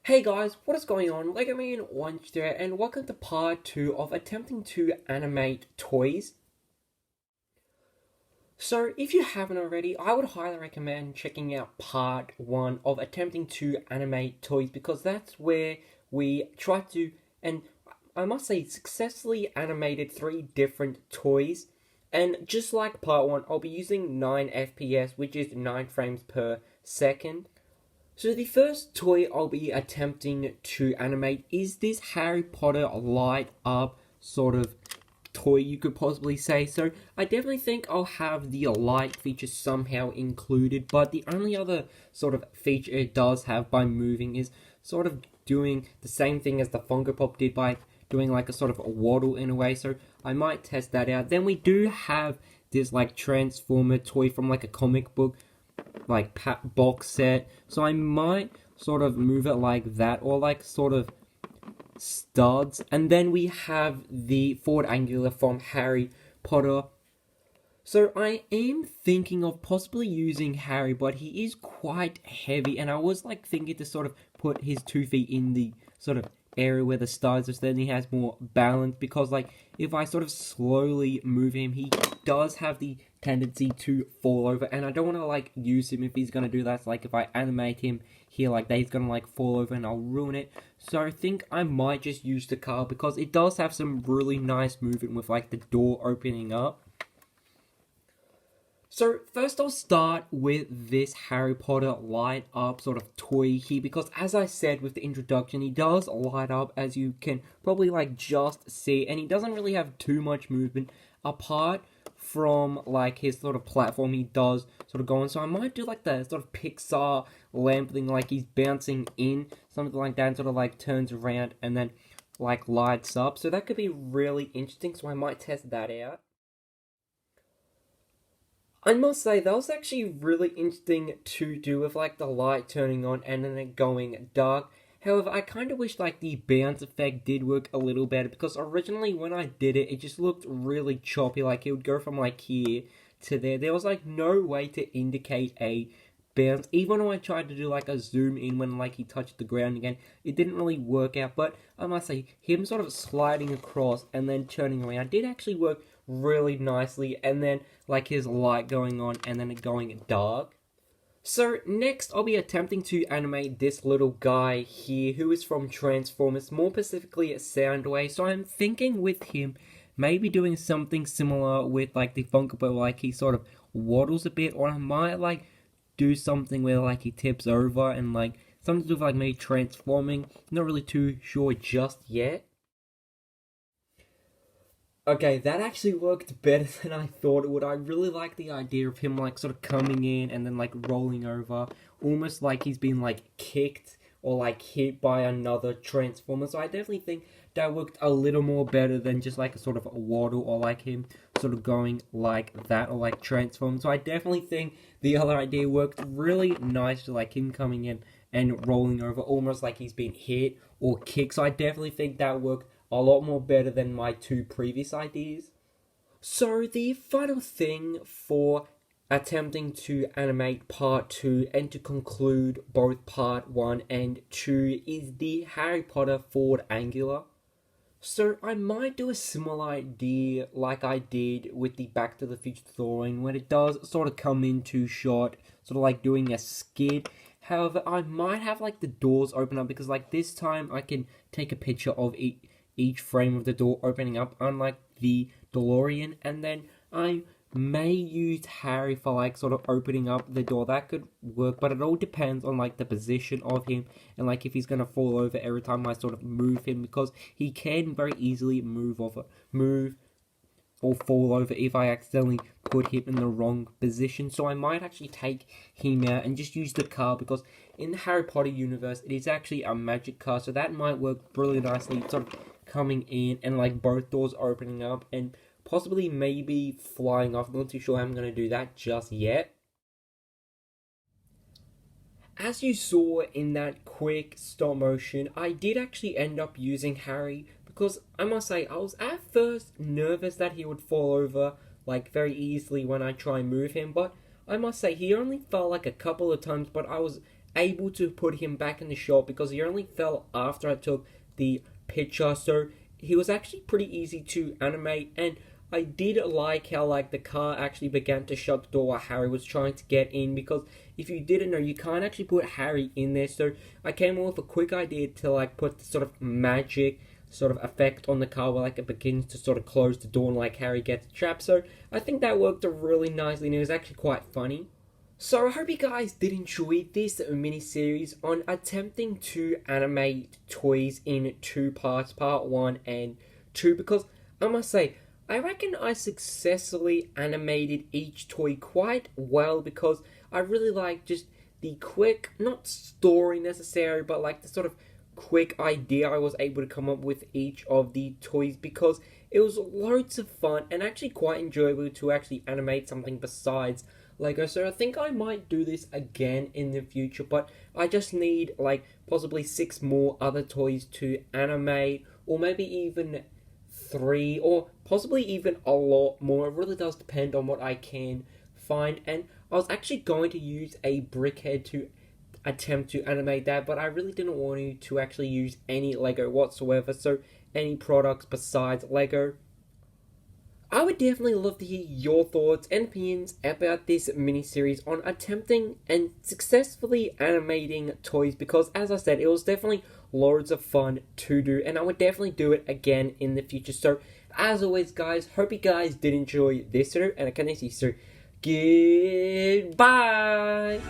Hey guys, what is going on? Lego Man Orange there, and welcome to part 2 of attempting to animate toys. So, if you haven't already, I would highly recommend checking out part 1 of attempting to animate toys because that's where we try to, and I must say, successfully animated 3 different toys. And just like part 1, I'll be using 9 FPS, which is 9 frames per second. So the first toy I'll be attempting to animate is this Harry Potter light up sort of toy, you could possibly say. So I definitely think I'll have the light feature somehow included, but the only other sort of feature it does have by moving is sort of doing the same thing as the Funko Pop did by doing like a sort of a waddle in a way. So I might test that out. Then we do have this like Transformer toy from like a comic book like box set, so I might sort of move it like that, or like sort of studs. And then we have the forward angular from Harry Potter. So I am thinking of possibly using Harry, but he is quite heavy, and I was like thinking to sort of put his 2 feet in the sort of area where the stars are, so then he has more balance, because like if I sort of slowly move him, he does have the tendency to fall over, and I don't want to like use him if he's gonna do that. So, like if I animate him here like that, he's gonna like fall over and I'll ruin it. So I think I might just use the car because it does have some really nice movement with like the door opening up. So first I'll start with this Harry Potter light up sort of toy here, because as I said with the introduction, he does light up, as you can probably like just see, and he doesn't really have too much movement apart from like his sort of platform he does sort of go on. So I might do like the sort of Pixar lamp thing, like he's bouncing in, something like that, and sort of like turns around and then like lights up. So that could be really interesting, so I might test that out. I must say, that was actually really interesting to do with like the light turning on and then it going dark. However, I kind of wish like the bounce effect did work a little better, because originally when I did it, it just looked really choppy. Like it would go from like here to there. There was like no way to indicate a bounce. Even when I tried to do like a zoom in when like he touched the ground again, it didn't really work out. But I must say, him sort of sliding across and then turning around did actually work really nicely, and then like his light going on and then it going dark. So next I'll be attempting to animate this little guy here who is from Transformers, more specifically Soundwave. So I'm thinking with him maybe doing something similar with like the Funko Pop, like he sort of waddles a bit, or I might like do something where like he tips over and like something to do with like maybe transforming. Not really too sure just yet. Okay, that actually worked better than I thought it would. I really like the idea of him like sort of coming in and then like rolling over, almost like he's been like kicked or like hit by another transformer. So I definitely think that worked a little more better than just like a sort of a waddle, or like him sort of going like that, or like transform. So I definitely think the other idea worked really nice, like him coming in and rolling over, almost like he's been hit or kicked. So I definitely think that worked a lot more better than my 2 previous ideas. So the final thing for attempting to animate part 2 and to conclude both part 1 and 2 is the Harry Potter forward angular. So I might do a similar idea like I did with the Back to the Future drawing, when it does sort of come into shot, sort of like doing a skid. However, I might have like the doors open up, because like this time I can take a picture of each frame of the door opening up, unlike the DeLorean, and then I may use Harry for like sort of opening up the door. That could work, but it all depends on like the position of him and like if he's gonna fall over every time I sort of move him, because he can very easily move or fall over if I accidentally put him in the wrong position. So I might actually take him out and just use the car, because in the Harry Potter universe it is actually a magic car, so that might work really nicely, sort of coming in and like both doors opening up and possibly maybe flying off. I'm not too sure how I'm going to do that just yet. As you saw in that quick stop motion, I did actually end up using Harry, because I must say, I was at first nervous that he would fall over like very easily when I try and move him, but I must say he only fell like a couple of times, but I was able to put him back in the shot because he only fell after I took the picture, so he was actually pretty easy to animate. And I did like how like the car actually began to shut the door while Harry was trying to get in, because if you didn't know, you can't actually put Harry in there. So I came up with a quick idea to like put the sort of magic sort of effect on the car where like it begins to sort of close the door and like Harry gets trapped. So I think that worked really nicely and it was actually quite funny. So I hope you guys did enjoy this mini-series on attempting to animate toys in 2 parts, part 1 and 2, because I must say, I reckon I successfully animated each toy quite well, because I really like just the quick, not story necessarily, but like the sort of quick idea I was able to come up with each of the toys, because it was loads of fun and actually quite enjoyable to actually animate something besides Lego. So I think I might do this again in the future, but I just need like possibly 6 more other toys to animate, or maybe even 3, or possibly even a lot more. It really does depend on what I can find. And I was actually going to use a brickhead to attempt to animate that, but I really didn't want to actually use any Lego whatsoever, so any products besides Lego. I would definitely love to hear your thoughts and opinions about this mini-series on attempting and successfully animating toys, because as I said, it was definitely loads of fun to do and I would definitely do it again in the future. So as always guys, hope you guys did enjoy this video and I can see you soon. Goodbye!